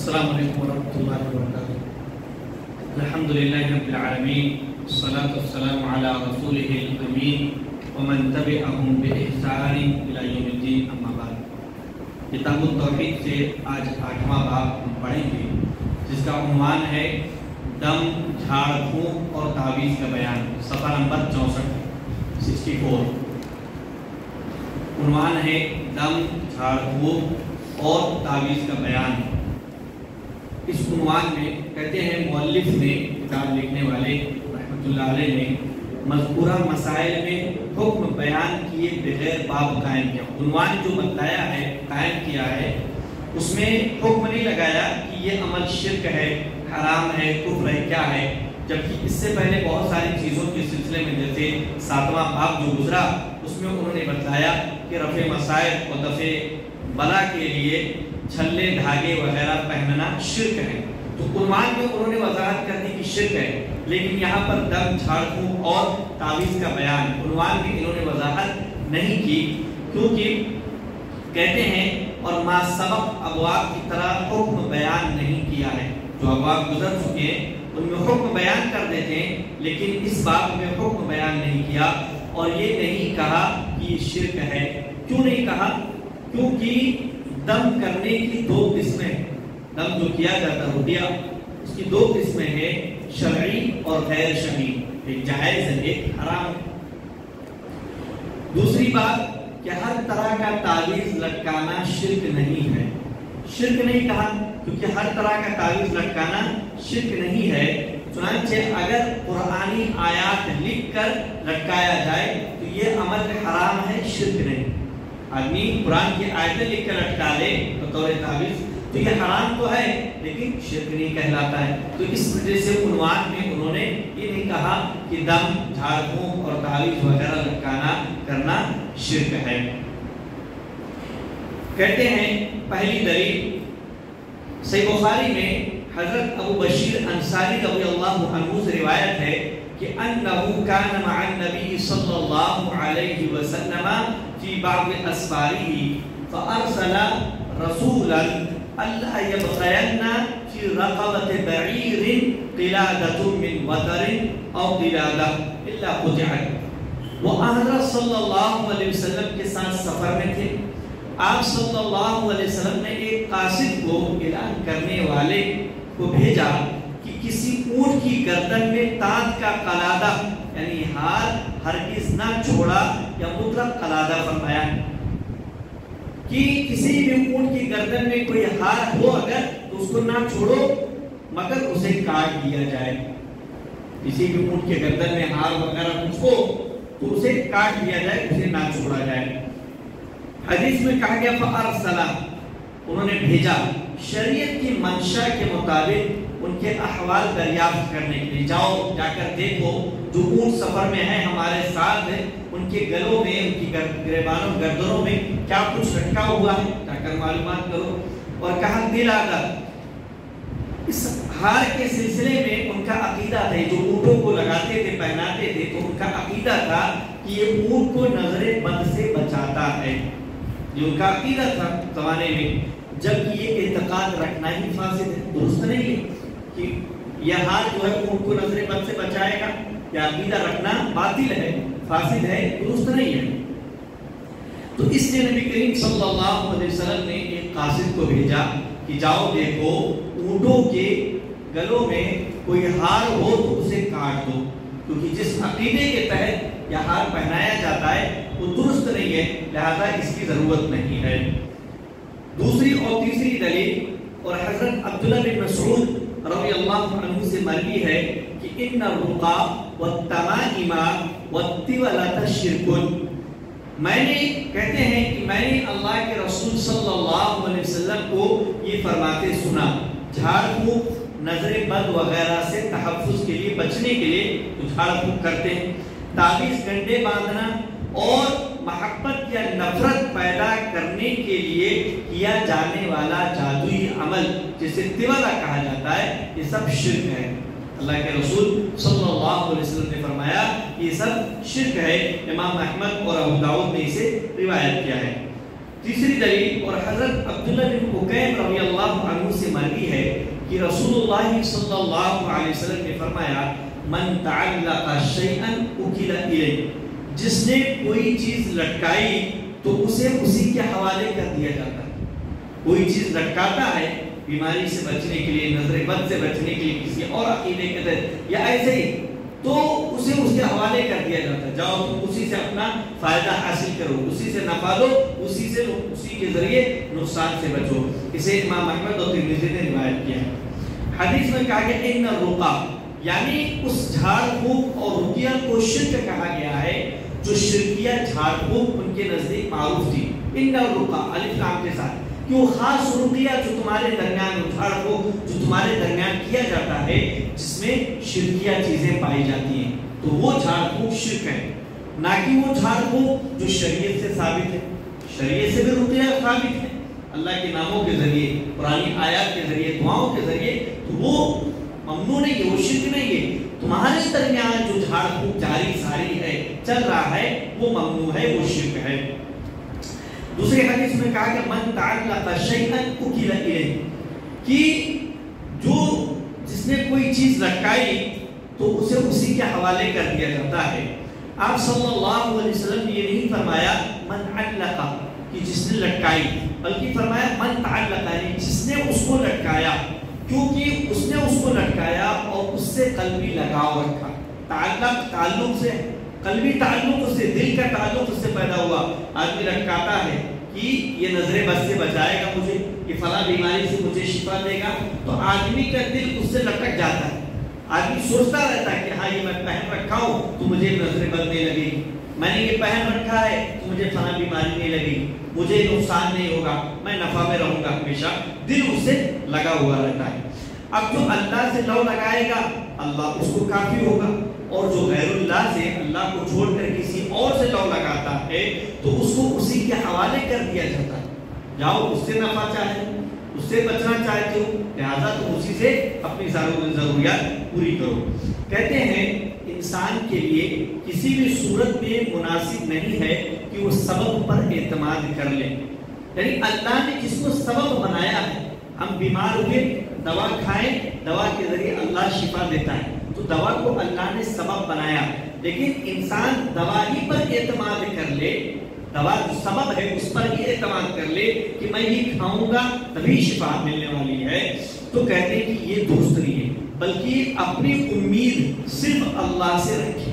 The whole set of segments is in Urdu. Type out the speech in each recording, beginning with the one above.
السلام علیکم ورحمۃ اللہ وبرکاتہ۔ الحمدللہ رب العالمین، والصلاة والسلام علی رسولہ الامین ومن تبعہم بإحسان الی یوم الدین، اما بعد۔ کتاب التوحید سے آج 8واں باب ہم پڑھیں گے، جس کا عنوان ہے دم، جھاڑ پھونک اور تعویذ کا بیان، صفحہ نمبر 64۔ عنوان ہے دم، جھاڑ پھونک اور تعویذ کا بیان۔ اس عنوان میں کہتے ہیں مؤلف نے، کتاب لکھنے والے رحمۃ اللہ علیہ نے، مذکورہ مسائل میں حکم بیان کیے بغیر باب قائم کیا۔ عنوان جو بتایا ہے، قائم کیا ہے، اس میں حکم نہیں لگایا کہ یہ عمل شرک ہے، حرام ہے، کفر ہے، کیا ہے، جبکہ اس سے پہلے بہت ساری چیزوں کے سلسلے میں، جیسے 7واں باب جو گزرا، اس میں انہوں نے بتایا کہ رفع مصائب اور دفع بلا کے لیے چھلے دھاگے وغیرہ پہننا شرک ہے۔ تو عنوان میں انہوں نے وضاحت کر دی کہ شرک ہے، لیکن یہاں پر دم، جھاڑ پھونک اور تعویذ کا بیان عنوان میں انہوں نے وضاحت نہیں کی، کیونکہ کہتے ہیں اور ما سبق ابواب کی طرح حکم بیان نہیں کیا ہے۔ جو ابواب گزر چکے ہیں ان میں حکم بیان کر دیتے ہیں، لیکن اس باب میں حکم بیان نہیں کیا اور یہ نہیں کہا کہ یہ شرک ہے۔ کیوں نہیں کہا؟ کیونکہ دم کرنے کی 2 قسمیں، دم جو کیا جاتا روٹیا، اس کی 2 قسمیں ہیں، شرعی اور غیر شرعی، ایک جائز ہے، ایک حرام ہے۔ دوسری بات کہ ہر طرح کا تعویذ لٹکانا شرک نہیں ہے۔ شرک نہیں کہا کیونکہ ہر طرح کا تعویذ لٹکانا شرک نہیں ہے، چنانچہ اگر قرآنی آیات لکھ کر لٹکایا جائے تو یہ عمل حرام ہے، شرک نہیں۔ آدمی قرآن کی آیتیں لکھ کر لٹکا لے بطور تعویذ تو یہ حرام تو ہے، لیکن شرک نہیں کہلاتا ہے۔ تو اس وجہ سے عنوان میں انہوں نے یہ نہیں کہا کہ دم، جھاڑ پھونک اور تعویذ وغیرہ لٹکانا کرنا شرک ہے۔ کہتے ہیں پہلی دلیل صحیح بخاری میں حضرت ابو بشیر انصاری رضی اللہ عنہ سے روایت ہے کہ انه كان مع النبي صلی اللہ علیہ وسلم في بعض اسفاره فارسل رسولا الا يبقين في رقبة بعير قلادة من وتر او قلادة الا قطعت۔ وہ حضرت صلی اللہ علیہ وسلم کے ساتھ سفر میں تھے۔ آپ صلی اللہ علیہ وسلم نے ایک قاصد کو، اعلان کرنے والے کو بھیجا کہ کسی اونٹ کی گردن میں تانت کا قلادہ یعنی ہار ہرگز نہ چھوڑا، یا مطلق قلادہ فرمایا کہ کسی بھی اونٹ کی گردن میں کوئی ہار ہو اگر تو اس کو نہ چھوڑو مگر اسے کاٹ دیا جائے۔ کسی بھی اونٹ کے گردن میں ہار وغیرہ کچھ ہو تو اسے کاٹ دیا جائے، اسے نہ چھوڑا جائے۔ حدیث میں کہا گیا فارسلا، انہوں نے بھیجا شریعت کی منشا کے مطابق ان کے احوال دریافت کرنے کے لیے۔ جاؤ، جا کر دیکھو جو اونٹ سفر میں ہیں، ہمارے ساتھ ہیں، ان کے گلوں میں، ان کی گریبانوں، گردنوں میں کیا کچھ رکھا ہوا ہے، جا کر معلومات کرو۔ اور کہا قلادہ، اس ہار کے سلسلے میں ان کا عقیدہ تھا، جو اونٹوں کو لگاتے تھے، پہناتے تھے، تو ان کا عقیدہ تھا کہ یہ اونٹ کو نظر بد سے بچاتا ہے، یہ ان کا عقیدہ تھا زمانے میں، جبکہ یہ اعتقاد رکھنا ہی فاسد ہے، درست نہیں ہے کہ یہ ہار جو ہے اونٹ کو نظر بد سے بچائے گا، یہ عقیدہ رکھنا باطل ہے، فاسد ہے، درست نہیں ہے۔ تو اس لیے نبی کریم صلی اللہ علیہ وسلم نے ایک قاصد کو بھیجا کہ جاؤ دیکھو اونٹوں کے گلوں میں کوئی ہار ہو تو اسے کاٹ دو، کیونکہ جس عقیدے کے تحت یہ ہار پہنایا جاتا ہے وہ درست نہیں ہے، لہذا اس کی ضرورت نہیں ہے۔ دوسری اور تیسری دلیل، اور حضرت عبداللہ بن مسعود رضی اللہ عنہ سے مروی ہے کہ ان الرقا والتمائم والطولة شرک، میں نے، کہتے ہیں کہ میں نے اللہ کے رسول صلی اللہ علیہ وسلم کو یہ فرماتے سنا، جھاڑ پھونک نظر بد وغیرہ سے تحفظ کے لیے، بچنے کے لیے تو جھاڑ پھونک کرتے ہیں، تعویذ گنڈے باندھنا اور محبت یا نفرت پیدا کرنے کے لیے کیا جانے والا جادوئی عمل جسے طولہ کہا جاتا ہے، یہ سب شرک ہے۔ اللہ کے رسول صلی اللہ علیہ وسلم نے فرمایا یہ سب شرک ہے۔ امام احمد اور ابو داؤد نے اسے روایت کیا ہے۔ تیسری دلیل اور حضرت عبداللہ بن عکیم رضی اللہ عنہ سے مروی ہے کہ رسول اللہ صلی اللہ علیہ وسلم نے فرمایا من تعلق شیئا اکل الیہ، جس نے کوئی چیز لٹکائی تو اسے اسی کے حوالے کر دیا جاتا ہے۔ کوئی چیز لٹکاتا ہے بیماری سے بچنے کے لیے، نظر بد سے بچنے کے لیے، کسی اور عقیدے کے تحت یا ایسے ہی، تو اسے اس کے حوالے کر دیا جاتا ہے، جاؤ تم اسی سے اپنا فائدہ حاصل کرو، اسی سے نفع لو، اسی کے ذریعے نقصان سے بچو۔ اسے امام احمد اور ترمذی نے روایت کیا ہے۔ حدیث میں کہا گیا ان الرقیٰ، یعنی اس جھاڑ پھونک اور رقیہ کو شرک کہا گیا ہے جو شرکیہ جھاڑ پھونک ان کے نزدیک معروف تھی۔ ان الرقیٰ الف لام کے ساتھ، کہ وہ خاص رقیہ جو تمہارے درمیان جھاڑ پھونک جو تمہارے درمیان کیا جاتا ہے جس میں شرکیہ چیزیں پائی جاتی ہیں، تو وہ جھاڑ پھونک شرک ہے، نہ کہ وہ جھاڑ پھونک جو شریعت سے ثابت ہے۔ شریعت سے بھی رقیہ ثابت ہے اللہ کے ناموں کے ذریعے، قرآنی آیات کے ذریعے، دعاؤں کے ذریعے، تو وہ ممنوع نہیں ہے، وہ شرک نہیں ہے۔ تمہارے درمیان جو جھاڑ پھونک جاری ساری ہے، چل رہا ہے، وہ ممنوع ہے، وہ شرک ہے۔ دوسری حدیث میں کہا کہ من تعلق شیئا اکل الیہ، کہ جس نے کوئی چیز لٹکائی تو اسے اسی کے حوالے کر دیا جاتا ہے۔ آپ صلی اللہ علیہ وسلم نے یہ نہیں فرمایا من علق، کہ جس نے لٹکائی، بلکہ فرمایا من تعلق، یعنی جس نے اس کو لٹکایا، کیونکہ اس نے اس کو لٹکایا اور اس سے قلبی لگاؤ رکھا۔ تعلق سے، قلبی تعلق اس سے، دل کا تعلق اس سے پیدا ہوا۔ آدمی لٹکاتا ہے کہ یہ نظر بد سے بچائے گا مجھے، یہ فلاں بیماری سے مجھے شفا دے گا، تو آدمی کا دل اس سے لٹک جاتا ہے۔ آدمی سوچتا رہتا ہے کہ ہاں یہ میں پہن رکھا ہوں تو مجھے نظر بد نہیں لگے گی، میں نے یہ پہن رکھا ہے تو مجھے فلاں بیماری نہیں لگے گی، مجھے نقصان نہیں ہوگا، میں نفع میں رہوں گا ہمیشہ، دل اس سے لگا ہوا رہتا ہے۔ اب جو اللہ سے لو لگائے گا اللہ اس کو کافی ہوگا، اور جو غیر اللہ سے، اللہ کو چھوڑ کر کسی اور سے لو لگاتا ہے تو اس کو اسی کے حوالے کر دیا جاتا ہے۔ جاؤ اس سے نفع چاہے، اس سے بچنا چاہتے ہو، لہذا تم اسی سے اپنی ضروریات پوری کرو۔ کہتے ہیں انسان کے لیے کسی بھی صورت میں مناسب نہیں ہے کہ وہ سبب پر اعتماد کر لے، یعنی اللہ نے جس کو سبب بنایا ہے، ہم بیمار ہوئے دوا کھائیں، دوا کے ذریعے اللہ شفا دیتا ہے، تو دوا کو اللہ نے سبب بنایا، لیکن انسان دوا ہی پر اعتماد کر لے، دوا جو سبب ہے اس پر ہی اعتماد کر لے کہ میں یہ کھاؤں گا تبھی شفا ملنے والی ہے، تو کہتے ہیں کہ یہ درست نہیں ہے، بلکہ اپنی امید صرف اللہ سے رکھے،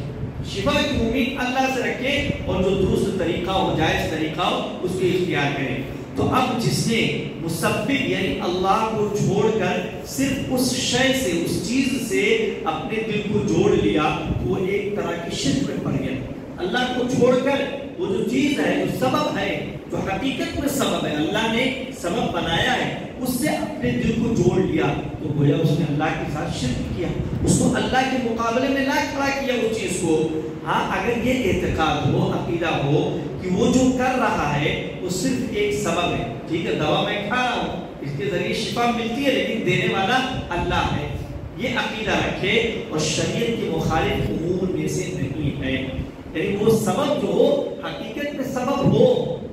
شفا کی امید اللہ سے رکھے، اور جو درست طریقہ ہو، جائز طریقہ ہو، اس کو اختیار کرے۔ تو اب جس نے مسبب یعنی اللہ کو چھوڑ کر صرف اس شے سے، اس چیز سے اپنے دل کو جوڑ لیا، وہ ایک طرح کی شرک میں پڑ گیا۔ اللہ کو چھوڑ کر وہ جو چیز ہے، جو سبب ہے، جو حقیقت میں سبب ہے، اللہ نے سبب بنایا ہے، اس سے اپنے دل کو جوڑ لیا، تو گویا اس نے اللہ کے ساتھ شرک کیا، اس کو اللہ کے مقابلے میں نہ کھڑا کیا اس چیز کو۔ ہاں اگر یہ اعتقاد ہو، عقیدہ ہو کہ وہ جو کر رہا ہے وہ صرف ایک سبب ہے، ٹھیک ہے دوا میں کھا رہا ہوں، اس کے ذریعے شفا ملتی ہے، لیکن دینے والا اللہ ہے، یہ عقیدہ رکھے اور شریعت کے مخالف امور میں سے نہیں ہے، یعنی وہ سبب جو ہو حقیقت میں سبب ہو،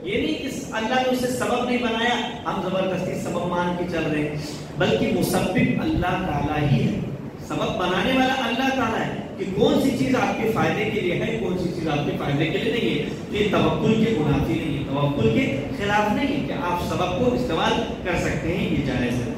یہ نہیں کہ اللہ نے اسے سبب نہیں بنایا ہم زبردستی سبب مان کے چل رہے ہیں، بلکہ مسبب اللہ تعالیٰ ہی ہے، سبب بنانے والا اللہ تعالیٰ ہے کہ کون سی چیز آپ کے فائدے کے لیے ہے، کون سی چیز آپ کے فائدے کے لیے نہیں ہے، تو یہ توکل کے منافی نہیں ہے، توکل کے خلاف نہیں ہے کہ آپ سبب کو استعمال کر سکتے ہیں، یہ جائز ہے۔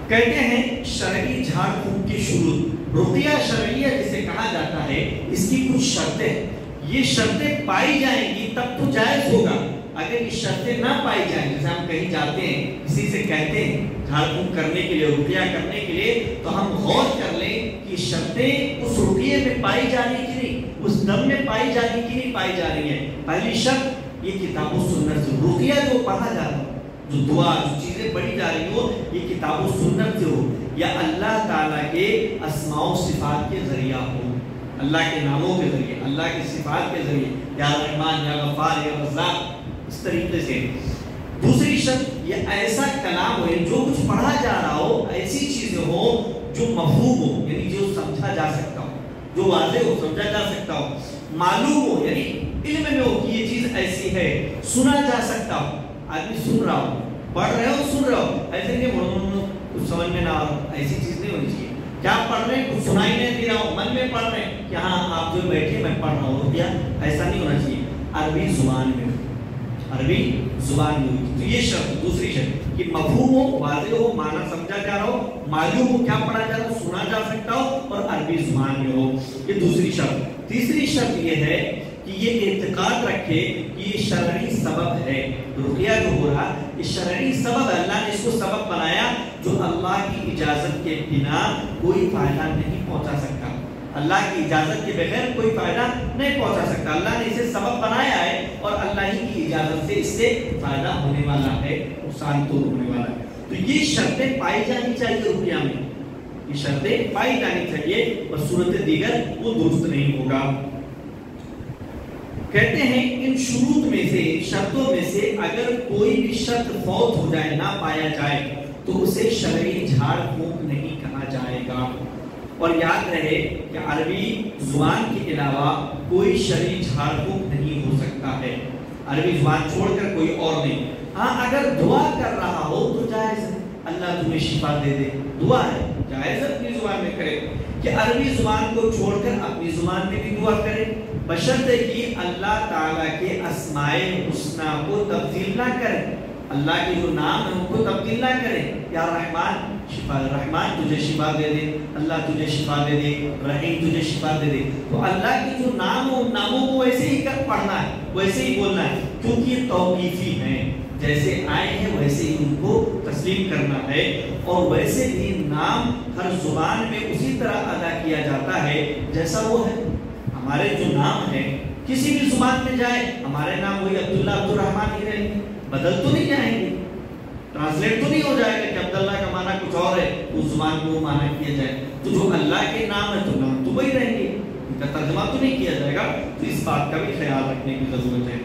کہتے ہیں شرعی جھاڑ پھونک کی شروط، رقیہ شرعیہ جسے کہا جاتا ہے، اس کی کچھ شرطیں، یہ شرطیں پائی جائیں گی تب تو جائز ہوگا، اگر یہ شرطیں نہ پائی جائیں، جیسے ہم کہیں جاتے ہیں کسی سے کہتے ہیں جھاڑ پھونک کرنے کے لیے، رقیہ کرنے کے لیے، تو ہم غور کر لیں کہ شرطیں اس رقیے میں پائی جا رہی کہ نہیں، اس دم میں پائی جا رہی کہ نہیں پائی جا رہی ہے۔ پہلی شرط یہ کتاب و سنت سے، رقیہ جو پڑھا جا رہا ہو، جو دعا جو چیزیں پڑھی جا رہی ہو، یہ کتاب و سنت سے ہو، یا اللہ تعالیٰ کے اسماء و صفات کے ذریعہ ہو، اللہ کے ناموں کے ذریعے، اللہ کی صفات کے ذریعے، یا رحمان یا غفار یا رزاق، اس طریقے سے۔ دوسری شرط یہ ایسا کلام ہو، جو کچھ پڑھا جا رہا ہو، ایسی چیزیں ہو جو مفہوم ہو، یعنی جو سمجھا جا سکتا ہو، جو واضح ہو، سمجھا جا سکتا ہو، معلوم ہو، یعنی علم میں ہو کہ یہ چیز ایسی ہے، سنا جا سکتا ہو، آدمی سن رہا ہو، پڑھ رہے ہو، سن رہے ہو، ایسے نہیں کچھ سمجھ میں نہ آ رہا، ایسی چیز نہیں ہونی چاہیے۔ کیا پڑھ رہے ہیں، کچھ سنائی نہیں دے رہا ہوں، من میں پڑھ رہے ہیں کہ ہاں آپ جو بیٹھے میں پڑھ رہا ہوں، کیا ایسا نہیں ہونا چاہیے، عربی زبان میں، عربی زبان میں ہوئی۔ تو یہ شرط، دوسری شرط کہ مفہوم ہو، واضح ہو، معنی سمجھا جا رہا ہو، معلوم ہو کیا پڑھا جا رہا ہو، سنا جا سکتا ہو اور عربی زبان میں ہو، یہ دوسری شرط۔ تیسری شرط یہ ہے کہ یہ اعتقاد رکھے کہ یہ شرعی سبب ہے، رقیہ جو ہو رہا یہ شرعی سبب ہے، اللہ نے اس کو سبب بنایا جو اللہ کی اجازت کے بنا کوئی فائدہ نہیں پہنچا سکتا، اللہ کی اجازت کے بغیر کوئی فائدہ نہیں پہنچا سکتا، اللہ نے اسے سبب بنایا ہے اور اللہ ہی کی اجازت سے اس سے فائدہ ہونے والا ہے، نقصان تو ہونے والا ہے۔ تو یہ شرطیں پائی جانی چاہیے رقیہ میں، یہ شرطیں پائی جانی چاہیے، اور صورت دیگر وہ درست نہیں ہوگا۔ کہتے ہیں ان شروط میں سے، شرطوں میں سے اگر کوئی بھی شرط فوت ہو جائے، نہ پایا جائے تو اسے شرعی جھاڑ پھونک نہیں کہا جائے گا۔ اور یاد رہے کہ عربی زبان کے علاوہ کوئی شرعی جھاڑ پھونک نہیں ہو سکتا ہے، عربی زبان چھوڑ کر کوئی اور نہیں۔ ہاں اگر دعا کر رہا ہو تو جائز ہے، اللہ تمہیں شفا دے دے، دعا ہے، جائز اپنی زبان میں کرے، کہ عربی زبان کو چھوڑ کر اپنی زبان میں بھی دعا کرے، بشرط کہ اللہ تعالیٰ کے اسماء الحسنی کو تبدیل نہ کرے، اللہ کے جو نام ہے ان کو تبدیل نہ کرے، یا رحمان شفا، رحمان تجھے شفا دے دے، اللہ تجھے شفا دے دے، رحیم تجھے شفا دے دے، تو اللہ کے جو نام ہو ان ناموں کو ویسے ہی کر پڑھنا ہے، ویسے ہی بولنا ہے، کیونکہ یہ توقیفی ہیں، جیسے آئے ہیں ویسے ہی ان کو تسلیم کرنا ہے، اور ویسے ہی نام ہر زبان میں اسی طرح ادا کیا جاتا ہے جیسا وہ ہے۔ ہمارے جو نام ہے کسی بھی زبان میں جائے، ہمارے نام وہی عبداللہ عبد الرحمن ہی رہیں گے، بدل تو نہیں جائیں گے، ٹرانسلیٹ تو نہیں ہو جائے گا کہ عبداللہ کا معنی کچھ اور ہے اس زبان کو وہ معنی کیا جائے، تو جو اللہ کے نام ہے تو نام تو وہی رہیں گے، ان کا ترجمہ تو نہیں کیا جائے گا، تو اس بات کا بھی خیال رکھنے کی ضرورت ہے۔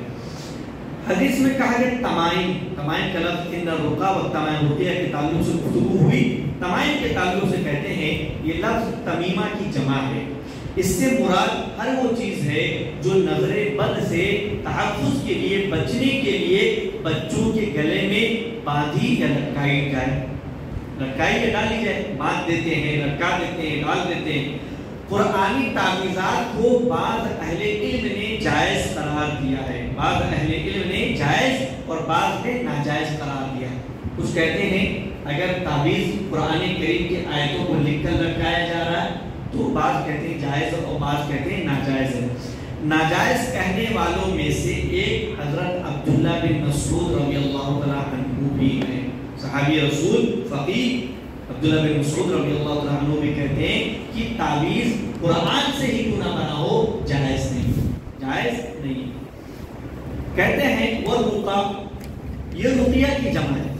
حدیث میں کہا گیا تمائم، تمائم کا لفظ ان الرقیہ والتمائم، رقیہ کے تعلق سے گفتگو ہوئی، تمائم کے تعلق سے کہتے ہیں یہ لفظ تمیمہ کی جمع ہے، اس سے مراد ہر وہ چیز ہے جو نظر بد سے تحفظ کے لیے، بچنے کے لیے بچوں کے گلے میں باندھی یا لٹکائی جائے، لٹکائی یا ڈالی جائے، باندھ دیتے ہیں، لٹکا دیتے ہیں، ڈال دیتے ہیں۔ قرآنی تعویذات کو بعض اہل علم نے جائز قرار دیا ہے، بعض اہل علم نے جائز اور بعض نے ناجائز قرار دیا۔ کچھ کہتے ہیں اگر تعویذ قرآن کریم کی آیتوں کو لکھ کر لٹکایا جا رہا ہے تو بعض کہتے ہیں جائز اور بعض کہتے ہیں ناجائز ہے۔ ناجائز کہنے والوں میں سے ایک حضرت عبداللہ بن مسعود رضی اللہ تعالیٰ عنہ بھی ہیں، صحابی رسول فقیہ عبداللہ بن مسعود رضی اللہ تعالیٰ عنہ بھی کہتے ہیں کہ تعویذ قرآن سے ہی کیوں نہ بنا ہو جائز نہیں، جائز نہیں۔ کہتے ہیں والرقیہ، یہ رقیہ کی جمع ہے،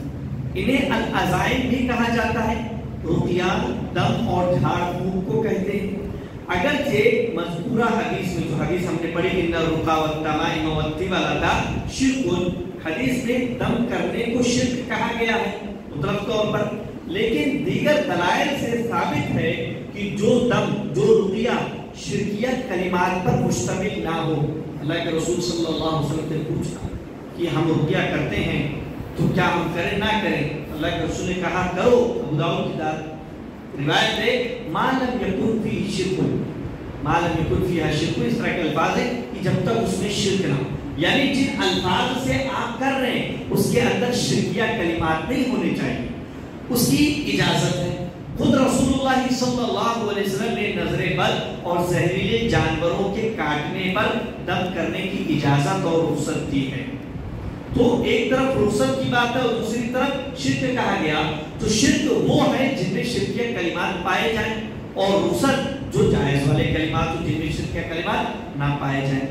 انہیں العزائم بھی کہا جاتا ہے، رقیہ دم اور جھاڑ پھونک کو کہتے ہیں۔ اگرچہ مذکورہ حدیث میں، جو حدیث ہم نے پڑھی ان الرقیہ والتمائم والطبلۃ شرک، حدیث میں دم کرنے کو شرک کہا گیا ہے مطلق طور پر، لیکن دیگر دلائل سے ثابت ہے کہ جو دم، جو رقیہ شرکیت کلمات پر مشتمل نہ ہو۔ اللہ کے رسول صلی اللہ علیہ وسلم سے پوچھا کہ ہم رقیہ کرتے ہیں تو کیا ہم کریں نہ کریں؟ اللہ کے رسول نے کہا کرو، ابو داؤد کی روایت ہے ما لم یکن فیہ شرک، ما لم یکن فیہا شرک، اس طرح کے الفاظ ہیں کہ جب تک اس میں شرک نہ ہو، یعنی جن الفاظ سے آپ کر رہے ہیں اس کے اندر شرکیہ کلمات نہیں ہونے چاہیے، اس کی اجازت ہے۔ خود رسول اللہ صلی اللہ علیہ وسلم نے نظر بد اور زہریلے جانوروں کے کاٹنے پر دم کرنے کی اجازت اور رخصت دی ہے۔ تو ایک طرف رخصت کی بات ہے اور دوسری طرف شرک کہا گیا، تو شرک وہ ہے جن میں شرکیہ کلمات پائے جائیں، اور رخصت جو جائز والے کلمات جن میں شرکیہ کلمات نہ پائے جائیں۔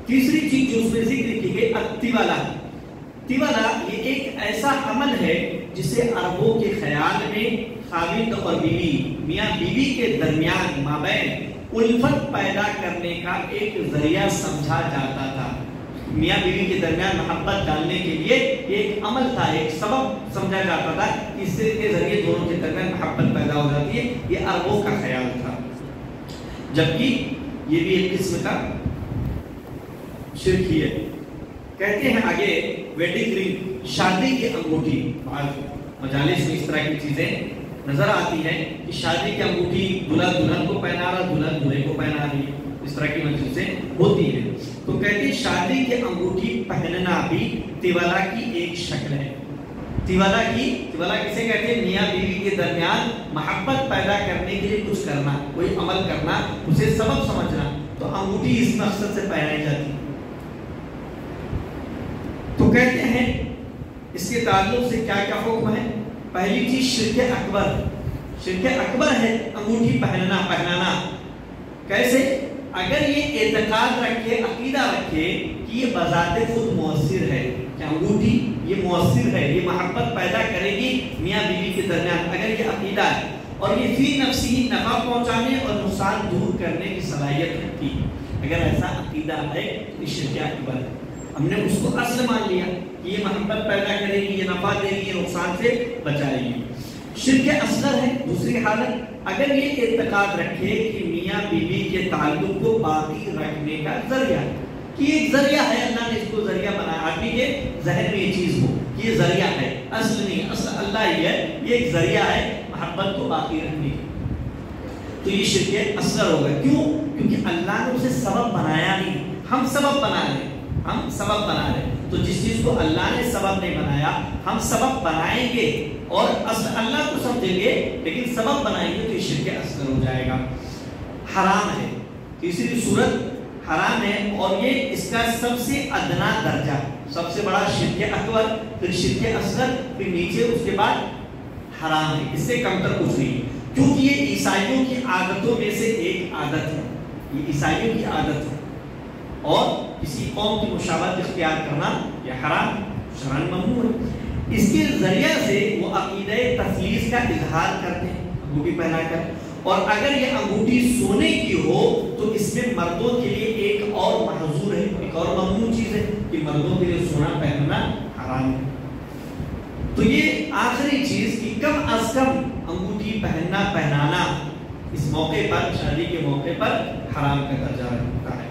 تیسری چیز جو اس میں ذکر کی گئی الطبلہ، طبلہ یہ ایک ایسا عمل ہے جسے عربوں کے خیال میں خاوند اور بیوی، میاں بیوی کے درمیان مابین الفت پیدا کرنے کا ایک ذریعہ سمجھا جاتا تھا۔ میاں بیوی کے درمیان محبت ڈالنے کے لیے ایک عمل تھا، ایک سبب سمجھا جاتا تھا، اس کے ذریعے دونوں کے درمیان محبت پیدا ہو جاتی ہے، یہ عربوں کا خیال تھا۔ جبکہ یہ بھی ایک قسم کا شرک ہی ہے. کہتے ہیں آگے ویڈنگ رنگ، شادی کی انگوٹھی. مجالس میں اس طرح کی چیزیں نظر آتی ہیں کہ شادی کی انگوٹھی دلہا دلہن کو پہنا رہا، دلہن دلہے کو پہنا رہی ہے، اس طرح کی مجلسیں ہوتی ہیں. تو کہتے ہیں شادی کی انگوٹھی پہننا بھی تیولا کی ایک شکل ہے. تیولا کسے کہتے ہیں؟ میاں بیوی کے درمیان محبت پیدا کرنے کے لیے کچھ کرنا، کوئی عمل کرنا، اسے سبب سمجھنا. تو انگوٹھی اس مقصد سے پہنائی جاتی ہے. تو کہتے ہیں اس کے تعلق سے کیا کیا حکم ہے؟ پہلی چیز شرک اکبر ہے انگوٹھی پہنانا. کیسے؟ اگر یہ اعتقاد رکھے، عقیدہ رکھے کہ یہ بذات خود مؤثر ہے، کہ انگوٹھی یہ مؤثر ہے، یہ محبت پیدا کرے گی میاں بیوی کے درمیان، اگر یہ عقیدہ ہے اور یہ فی نفسی نفع پہنچانے اور نقصان دور کرنے کی صلاحیت رکھتی ہے، اگر ایسا عقیدہ ہے تو یہ شرک اکبر ہے. ہم نے اس کو اصل مان لیا کہ یہ محبت پیدا کرے گی، یہ نفع دے گی، یہ نقصان سے بچائے گی. شرک اصغر ہے دوسری حالت، اگر یہ اعتقاد رکھے کہ میاں بیوی کے تعلق کو باقی رکھنے کا ذریعہ ہے، کہ ایک ذریعہ ہے، اللہ نے اس کو ذریعہ بنایا. آدمی کے ذہن میں یہ چیز ہو کہ یہ ذریعہ ہے، اصل نہیں، اصل اللہ ہی ہے، یہ ایک ذریعہ ہے محبت کو باقی رکھنے کی، تو یہ شرک اصغر ہوگا. کیوں؟ کیونکہ اللہ نے اسے سبب بنایا نہیں، ہم سبب بنا رہے ہیں. تو جس چیز کو اللہ نے سبب نہیں بنایا، ہم سبب بنائیں گے اور اصل اللہ کو سمجھیں گے لیکن سبب بنائیں گے، تو یہ شرک اصغر ہو جائے گا. حرام ہے، تیسری صورت حرام ہے، اور یہ اس کا سب سے ادنا درجہ، سب سے بڑا شرک اکبر، پھر شرک اصغر، پھر نیچے اس کے بعد حرام ہے، اس سے کم تر کچھ نہیں. کیونکہ یہ عیسائیوں کی عادتوں میں سے ایک عادت ہے، یہ عیسائیوں کی عادت ہے، اور کسی قوم کی مشابہت اختیار کرنا یہ حرام، شرعاً ممنوع ہے. اس کے ذریعے سے وہ عقیدہ تثلیث کا اظہار کرتے ہیں انگوٹھی پہنا کر. اور اگر یہ انگوٹھی سونے کی ہو تو اس میں مردوں کے لیے ایک اور محظور ہے، ایک اور ممنوع چیز ہے کہ مردوں کے لیے سونا پہننا حرام ہے. تو یہ آخری چیز کہ کم از کم انگوٹھی پہنانا اس موقع پر، شادی کے موقع پر حرام کا درجہ رکھتا ہے.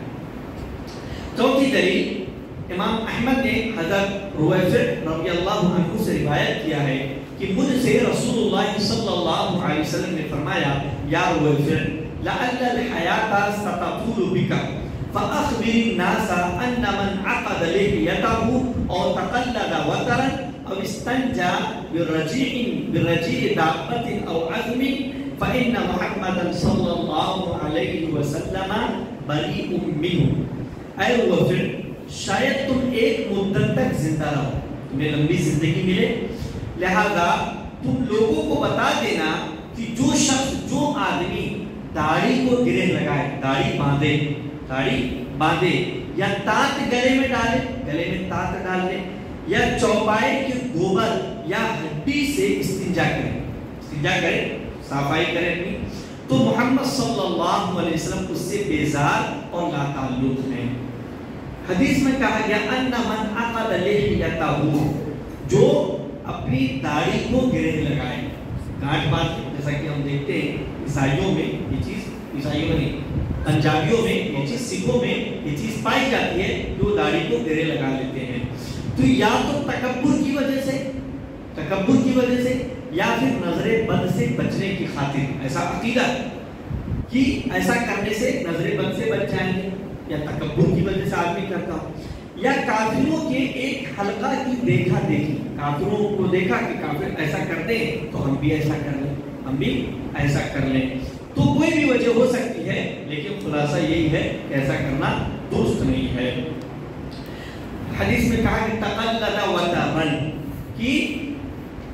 چوتھی دلیل، امام احمد نے حضرت رویفع رضی اللہ عنہ سے روایت کیا ہے کہ مجھ سے رسول اللہ صلی اللہ علیہ وسلم نے فرمایا، یا رویفع لعل الحیات ستطول بک فاخبر الناس ان من عقد لحیته او تقلد وترا او استنجى برجیع دابۃ او عظم فإن محمدا صلی اللہ علیہ وسلم بریء منہ. اے رویفع، شاید تم ایک مدت تک زندہ رہو، تمہیں لمبی زندگی ملے، لہذا تم لوگوں کو بتا دینا کہ جو شخص، جو آدمی داڑھی کو گرہ لگائے، داڑھی باندھے یا تانت گلے میں ڈالے، گلے میں تانت ڈال لے، یا چوپائے کے گوبر یا ہڈی سے استنجا کرے، صفائی کرے اپنی، تو محمد صلی اللہ علیہ وسلم اس سے بیزار اور لا تعلق ہیں. حدیث میں کہا گیا ان من عقد لحیته، جو اپنی داڑھی کو گرہ لگائے، گانٹھ باندھ، جیسا کہ ہم دیکھتے ہیں عیسائیوں میں یہ چیز، عیسائیوں میں نہیں، پنجابیوں میں یہ چیز، سکھوں میں یہ چیز پائی جاتی ہے، جو داڑھی کو گرہ لگا لیتے ہیں. تو یا تو تکبر کی وجہ سے یا پھر نظر بد سے بچنے کی خاطر، ایسا عقیدہ کہ ایسا کرنے سے نظر بد سے بچ جائیں گے، یا تکبر کی وجہ سے آدمی کرتا ہوں، یا کافروں کے ایک حلقہ کی دیکھا دیکھی، کافروں کو دیکھا کہ کافر ایسا کرتے ہیں تو ہم بھی ایسا کر لیں. تو کوئی بھی وجہ ہو سکتی ہے، لیکن خلاصہ یہی ہے کہ ایسا کرنا درست نہیں ہے. حدیث میں کہا کہ تقلد وترن، کہ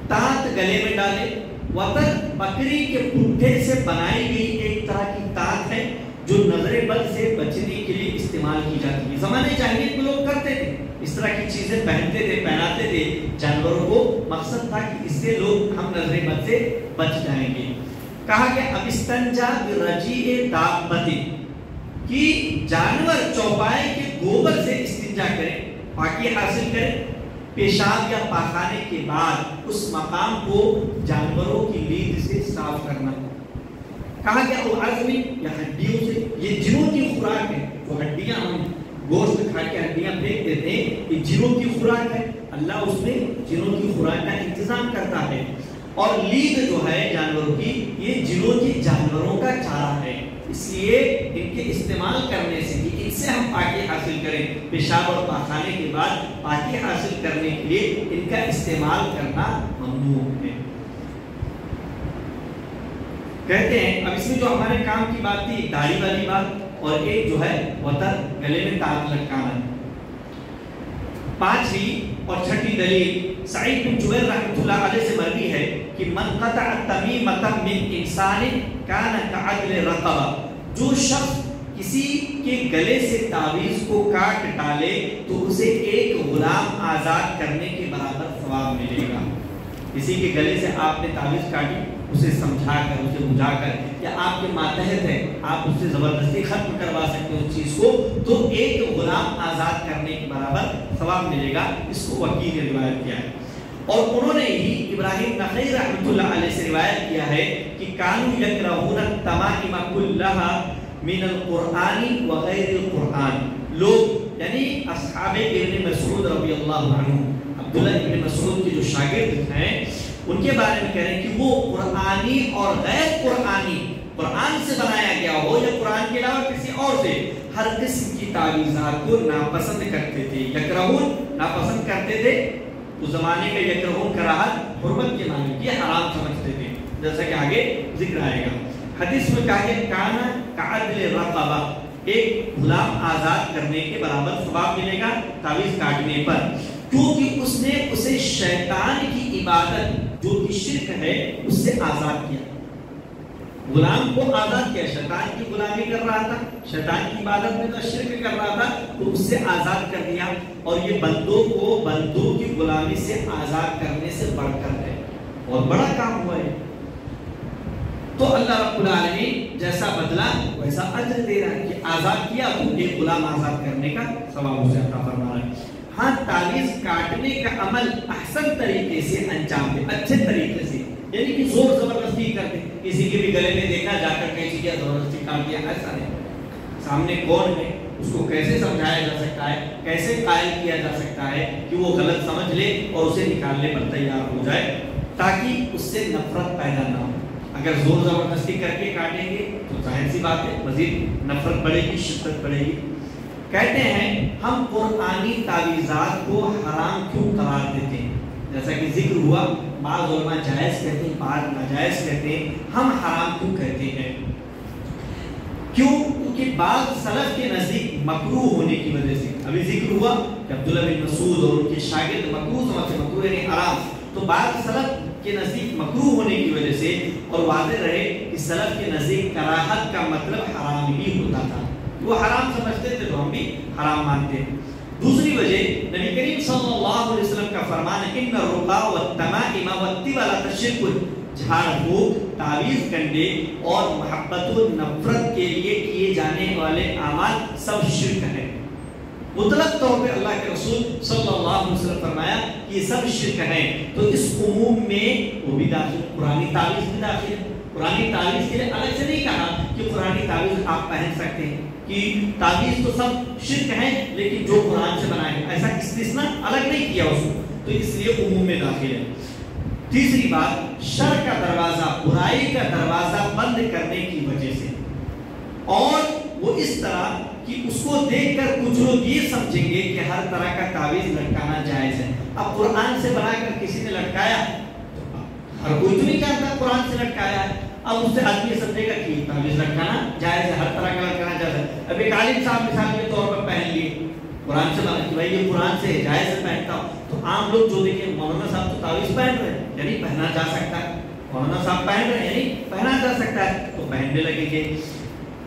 تانت گلے میں ڈالے. وتر بکری کے پٹھے سے بنائی گئی ایک طرح کی تانت ہے جو نظر بد سے بچنے کے لیے استعمال کی جاتی ہے. زمانے جاہلیت میں لوگ کرتے تھے، اس طرح کی چیزیں پہناتے تھے جانوروں کو، مقصد تھا کہ اس سے لوگ ہم نظر بد سے بچ جائیں گے. کہا کہ اب استنجا برجیع دابۃ، کہ جانور چوپائے کے گوبر سے استنجا کریں، پاکی حاصل کریں، پیشاب یا پاخانے کے بعد اس مقام کو جانوروں کی لید سے صاف کرنا. کہا کہ او عظمی، یا ہڈیوں سے، یہ جنوں کی خوراک ہے، جو ہڈیاں ہم گوشت کھا کے ہڈیاں پھینک دیتے ہیں، یہ جنوں کی خوراک ہے، اللہ اس میں جنوں کی خوراک کا انتظام کرتا ہے۔ اور لید جو ہے جانوروں کی، یہ جنوں کی جانوروں کا چارہ ہے، اس لیے ان کے استعمال کرنے سے بھی، ان سے ہم پاکی حاصل کریں، پیشاب اور پاخانے کے بعد پاکی حاصل کرنے کے لیے ان کا استعمال کرنا ممنوع ہے۔ کہتے ہیں اب اس میں جو ہمارے کام کی بات تھی، داڑھی والی بات، اور ایک جو ہے وتر، گلے میں تاج لٹکانا۔ پانچویں اور چھٹی دلیل سعید بن جبیر رحمۃ اللہ علیہ سے مروی ہے کہ من قطع تمیمۃ من انسان کان کعدل رقبہ، جو شخص کسی کے گلے سے تعویذ کو کاٹ ڈالے تو اسے ایک غلام آزاد کرنے کے برابر ثواب ملے گا۔ کسی کے گلے سے آپ نے تعویذ کاٹی، اسے سمجھا کر، اسے بجھا کر، یا آپ کے ماتحت ہے، آپ اس سے زبردستی ختم کروا سکتے ہیں اس چیز کو، تو ایک غلام آزاد کرنے کے برابر ثواب ملے گا۔ اس کو وکیل نے روایت کیا ہے، اور انہوں نے ہی ابراہیم نخعی رحمۃ اللہ علیہ سے روایت کیا ہے کہ کانوا یکرہون التمائم کلھا من القرآن وغیر القرآن، لوگ یعنی اصحاب ابن مسعود رضی اللہ عنہ، عبداللہ ابن مسعود کے جو شاگرد ہیں، ان کے بارے میں کہہ رہے ہیں کہ وہ قرآنی اور غیر قرآنی، قرآن سے بنایا گیا ہو یا قرآن کے علاوہ کسی اور سے، ہر قسم کی تعویذات کو ناپسند کرتے تھے۔ یکرہون ناپسند کرتے تھے، اس زمانے میں یکرہون کراہت حرمت کے معنی، یہ حرام سمجھتے تھے، جیسا کہ آگے ذکر آئے گا۔ حدیث میں کہا کہ کانا کعدل رقبہ، ایک غلام آزاد کرنے کے برابر ثواب ملے گا تعویذ کاٹنے پر، کیونکہ اس نے اسے شیطان کی عبادت جو کہ شرک ہے اس سے آزاد کیا، غلام کو آزاد کیا، شیطان کی غلامی کر رہا تھا، شیطان کی عبادت میں تو شرک کر رہا تھا، تو اس سے آزاد کر دیا، اور یہ بندوں کو بندوں کی غلامی سے آزاد کرنے سے بڑھ کر ہے، اور بڑا کام ہوا ہے۔ تو اللہ رب العالمین جیسا بدلا ویسا اجر دے رہا ہے کہ آزاد کیا تو ایک غلام آزاد کرنے کا ثواب اسے عطا فرما رہا ہے۔ ہاں تعویذ کاٹنے کا عمل احسن طریقے سے انجام دے، اچھے طریقے سے، یعنی کہ زور زبردستی کرتے، کسی کے بھی گلے میں دیکھا جا کر کہیں چیزیں زبردستی کاٹ دیا، ایسا نہیں۔ سامنے کون ہے، اس کو کیسے سمجھایا جا سکتا ہے، کیسے قائل کیا جا سکتا ہے کہ وہ غلط سمجھ لے اور اسے نکالنے پر تیار ہو جائے، تاکہ اس سے نفرت پیدا نہ ہو۔ اگر زور زبردستی کر کے کاٹیں گے تو ظاہر سی بات ہے مزید نفرت بڑھے گی، شدت بڑھے گی۔ کہتے ہیں ہم قرآنی تعویذات کو حرام کیوں قرار دیتے ہیں؟ جیسا کہ ذکر ہوا، بعض علماء جائز کہتے ہیں، بعض ناجائز کہتے ہیں، ہم حرام کیوں کہتے ہیں؟ کیوں؟ کیونکہ بعض سلف کے نزدیک مکروہ ہونے کی وجہ سے، ابھی ذکر ہوا کہ عبداللہ بن مسعود اور ان کے شاگرد مکروہ سمجھتے، مکروہ یعنی حرام، تو بعض سلف کے نزدیک مکروہ ہونے کی وجہ سے، اور واضح رہے کہ سلف کے نزدیک کراہت کا مطلب حرام ہی ہوتا تھا، وہ حرام سمجھتے تھے تو ہم بھی حرام مانتے ہیں۔ دوسری وجہ نبی کریم صلی اللہ علیہ وسلم کا فرمان ہے ان الرقا والتمائم والطول شرک، جھاڑ پھونک، تعویذ کنڈے اور محبت و نفرت کے لیے کیے جانے والے اعمال سب شرک ہیں۔ مطلق طور پہ اللہ کے رسول صلی اللہ علیہ وسلم فرمایا کہ یہ سب شرک ہیں، تو اس عموم میں وہ بھی داخل، قرآنی تعویذ بھی داخل ہے۔ قرآنی تعویذ کے لیے الگ سے نہیں کہا کہ قرآنی تعویذ آپ پہن سکتے ہیں، کہ تعویذ تو سب شرک ہیں لیکن جو قرآن سے بنائے ہیں، ایسا استثناء الگ نہیں کیا اس کو، تو اس لیے عموم میں داخل ہے۔ تیسری بات، شر کا دروازہ، برائی کا دروازہ بند کرنے کی وجہ سے، اور وہ اس طرح کہ اس کو دیکھ کر کچھ لوگ یہ سمجھیں گے کہ ہر طرح کا تعویذ لٹکانا جائز ہے۔ اب قرآن سے بنا کر کسی نے لٹکایا، ہر کوئی تو نہیں جانتا قرآن سے لٹکایا ہے، اب اس سے آدمی سمجھے گا کہ تعویذ لٹکانا جائز ہے، ہر طرح کا لٹکانا جائز ہے۔ اب ایک عالم صاحب مثال کے طور پر پہن لیے قرآن سے بنا کہ بھائی یہ قرآن سے جائز ہے پہنتا ہوں، تو عام لوگ جو دیکھیں مولانا صاحب تو تعویذ پہن رہے ہیں یعنی پہنا جا سکتا ہے، مولانا صاحب پہن رہے ہیں یعنی پہنا جا سکتا ہے، تو پہننے لگیں گے،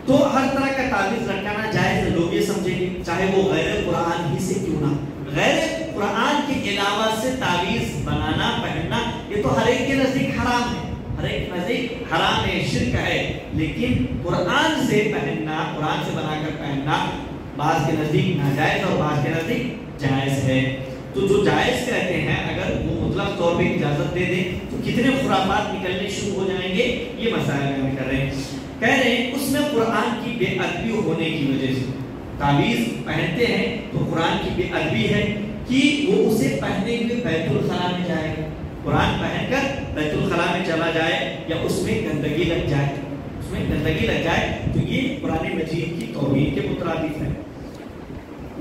تو ہر طرح کا تعویذ لٹکانا جائز ہے، لوگ یہ سمجھیں گے، چاہے وہ غیر قرآن ہی سے کیوں نہ، غیر قرآن کے علاوہ سے تعویذ بنانا پہننا یہ تو ہر ایک کے نزدیک حرام ہے، ہر ایک نزدیک حرام ہے، شرک ہے، لیکن قرآن سے پہننا، قرآن سے بنا کر پہننا بعض کے نزدیک ناجائز اور بعض کے نزدیک جائز ہے۔ تو جو جائز کہتے ہیں اگر وہ مطلق طور پہ اجازت دے دیں تو کتنے خرافات نکلنے شروع ہو جائیں گے، یہ مسائل ہم کر رہے ہیں۔ کہہ رہے ہیں اس میں قرآن کی بے ادبی ہونے کی وجہ سے، تعویذ پہنتے ہیں تو قرآن کی بے ادبی ہے کہ وہ اسے پہنے ہوئے بیت الخلا میں جائے گا، قرآن پہن کر بیت الخلا میں چلا جائے یا اس میں گندگی لگ جائے، اس میں گندگی لگ جائے تو یہ قرآن مجید کی توہین کے مترادف ہے۔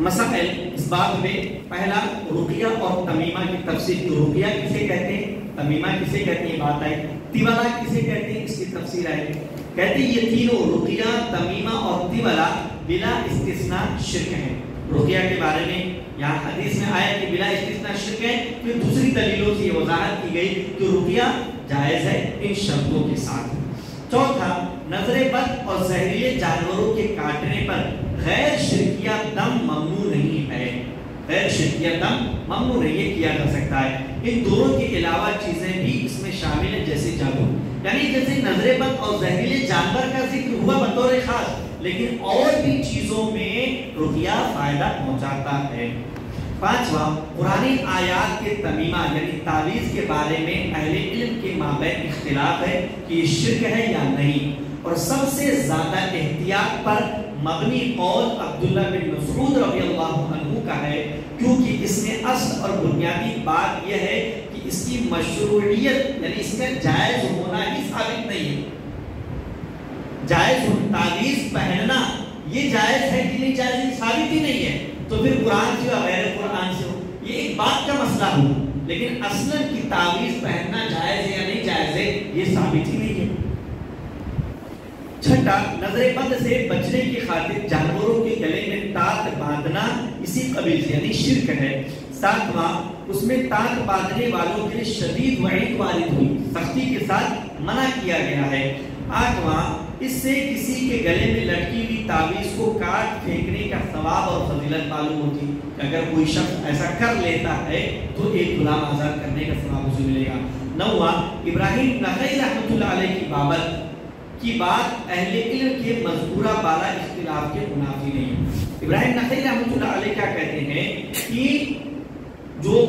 مسائل اس بات میں، پہلا رقیہ اور تمیمہ کی تفسیر، رقیہ کسے کہتے ہیں، تمیمہ کسے کہتے ہیں، بات آئی، تیولہ کسے کہتے ہیں، اس کی تفسیر آئی، کہتے ہیں یہ تینوں رقیہ، تمیمہ اور تیولہ بلا استثناء شرک ہے۔ رقیہ کے بارے میں یہاں حدیث میں آیا کہ بلا استثناء شرک ہے، پھر دوسری دلیلوں سے یہ وضاحت کی گئی کہ رقیہ جائز ہے ان شرطوں کے ساتھ۔ چوتھا، نظر بد اور زہریلے جانوروں کے کاٹنے پر غیر شرکیہ دم ممنوع نہیں ہے، غیر شرکیہ دم ممنوع نہیں کیا جا سکتا ہے۔ ان دونوں کے علاوہ چیزیں بھی اس میں شامل ہیں، جیسے جادو، یعنی جیسے نظر بد اور زہریلے جانور کا ذکر ہوا بطور خاص، لیکن اور بھی چیزوں میں رقیہ فائدہ پہنچاتا ہے۔ پانچواں، قرآنی آیات کے تمیمہ یعنی تعویذ کے بارے میں اہل علم کے مابین اختلاف ہے کہ یہ شرک ہے یا نہیں، اور سب سے زیادہ احتیاط پر مبنی قول عبداللہ بن مسعود رضی اللہ عنہ کا ہے، کیونکہ اس میں اصل اور بنیادی بات یہ ہے کہ اس کی مشروعیت یعنی اس کا جائز ہونا ہی ثابت نہیں ہے۔ جائز تعویذ پہننا یہ جائز ہے کہ نہیں جائز، یہ ثابت ہی نہیں ہے، تو پھر قرآن سے یا غیر قرآن سے ہو یہ ایک بات کا مسئلہ ہو، لیکن اصلاً کی تعویذ پہننا جائز ہے یا نہیں جائز ہے یہ ثابت ہی نہیں ہے۔ چھٹا، نظر بد سے بچنے کی خاطر جانوروں کے گلے میں تاک باندھنا اسی قبیل سے یعنی شرک ہے۔ ساتواں، اس میں تاک باندھنے والوں کے لیے شدید وعید وارد ہوئی، سختی کے ساتھ منع کیا گیا ہے۔ آٹھواں، اس سے کسی کے گلے میں لٹکی ہوئی تعویذ کو کاٹ پھینکنے کا ثواب اور فضیلت معلوم ہوتی کہ اگر کوئی شخص ایسا کر لیتا ہے تو ایک غلام آزاد کرنے کا ثواب اسے ملے گا۔ نواں، ابراہیم نخعی رحمۃ اللہ علیہ کی بابت کی بات اہل علم کے مذکورہ بالا اختلاف کے منافی نہیں ہے۔ ابراہیم نخعی رحمۃ اللہ علیہ کیا کہتے ہیں کہ جو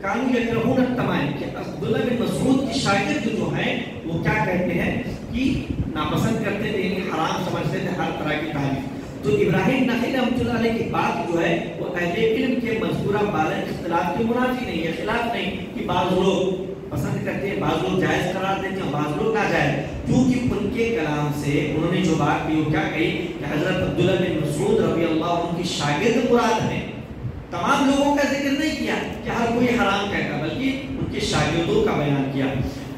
کانو یکرہون التمائم کہ عبداللہ بن مسعود کی شاگرد جو ہیں وہ کیا کہتے ہیں کہ ناپسند کرتے تھے، یعنی حرام سمجھتے تھے ہر طرح کی تعریف۔ تو ابراہیم نخعی رحمۃ اللہ علیہ کی بات جو ہے وہ اہل علم کے مذکورہ بالا اختلاف کے منافی نہیں ہے، خلاف نہیں، کہ بعض لوگ پسند کرتے ہیں، بعض لوگ جائز قرار دیتے ہیں، بعض لوگ ناجائز، کیونکہ ان کے کلام سے انہوں نے جو بات کی وہ کیا کہی کہ حضرت عبداللہ بن مسعود رضی اللہ عنہ کی شاگرد مراد ہیں، تمام لوگوں کا ذکر نہیں کیا کہ ہر کوئی حرام کہتا، بلکہ ان کے شاگردوں کا بیان کیا۔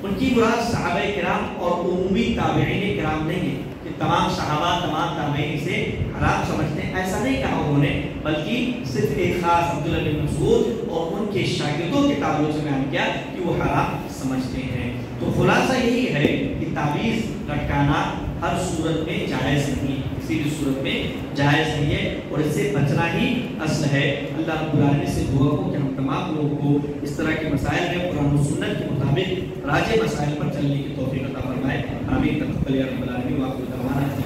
ان کی مراد صحابہ کرام اور عمومی تابعین کرام نہیں ہے کہ تمام صحابہ تمام تابعین سے حرام سمجھتے ہیں، ایسا نہیں کہا انہوں نے، بلکہ صرف ایک خاص عبداللہ بن مسعود اور ان کے شاگردوں کے تعلق سے بیان کیا کہ وہ حرام سمجھتے ہیں۔ تو خلاصہ یہی ہے کہ تعویذ لٹکانا ہر صورت میں جائز نہیں، کسی بھی صورت میں جائز نہیں ہے، اور اس سے بچنا ہی اصل ہے۔ اللہ رب العالمین سے دعا ہو کہ ہم تمام لوگوں کو اس طرح کے مسائل میں قرآن و سنت کے مطابق راجع مسائل پر چلنے کی توفیق عطا فرمائے۔ آمین۔ تقبل یا رب العالمین۔